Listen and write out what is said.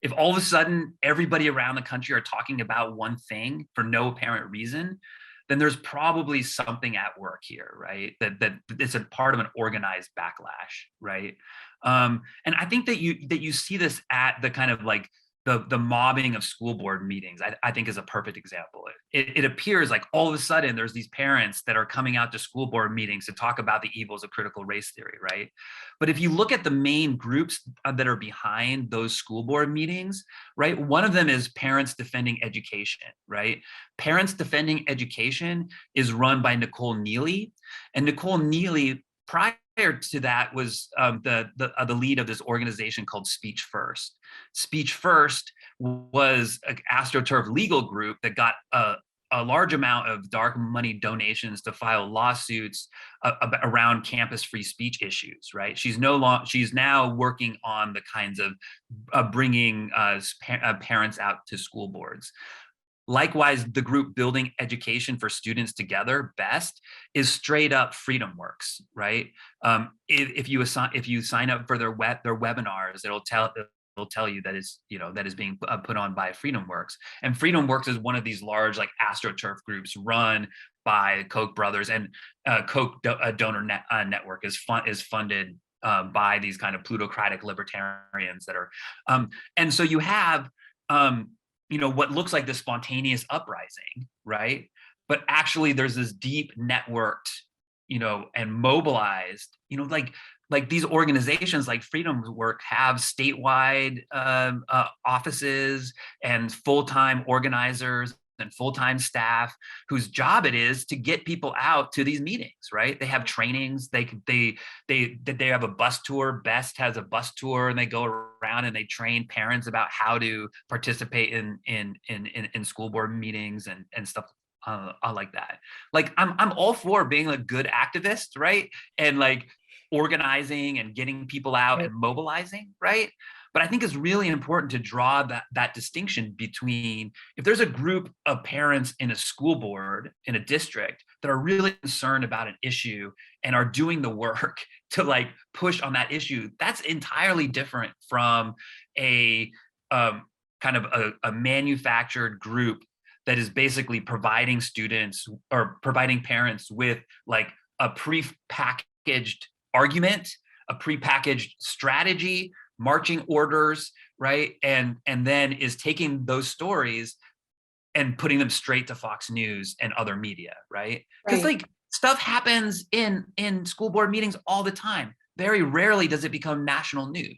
if all of a sudden everybody around the country are talking about one thing for no apparent reason, then there's probably something at work here, right? That it's a part of an organized backlash, right? And I think that you see this at the kind of like the mobbing of school board meetings. I think is a perfect example. It appears like all of a sudden there's these parents that are coming out to school board meetings to talk about the evils of critical race theory, right? But if you look at the main groups that are behind those school board meetings, right? One of them is Parents Defending Education, right? Parents Defending Education is run by Nicole Neely, and Nicole Neely, prior to that, was the lead of this organization called Speech First. Speech First was an AstroTurf legal group that got a large amount of dark money donations to file lawsuits around campus free speech issues. Right? She's now working on the kinds of bringing parents out to school boards. Likewise, the group Building Education for Students Together, BEST, is straight up Freedom Works, right? If you sign up for their webinars, it'll tell you that is being put on by Freedom Works. And Freedom Works is one of these large like AstroTurf groups run by Koch brothers, and Koch donor network is funded by these kind of plutocratic libertarians that are, and so you have what looks like this spontaneous uprising, right? But actually there's this deep networked, and mobilized, like these organizations like Freedom Work have statewide offices and full-time organizers and full-time staff whose job it is to get people out to these meetings, right? They have trainings. They have a bus tour. BEST has a bus tour, and they go around and they train parents about how to participate in school board meetings and stuff like that. Like I'm all for being a good activist, right? And like organizing and getting people out and mobilizing, right? But I think it's really important to draw that distinction between, if there's a group of parents in a school board in a district that are really concerned about an issue and are doing the work to like push on that issue, that's entirely different from a kind of a manufactured group that is basically providing students or providing parents with like a pre-packaged argument, a pre-packaged strategy, marching orders, right? And then is taking those stories and putting them straight to Fox News and other media, right? Because like stuff happens in school board meetings all the time. Very rarely does it become national news.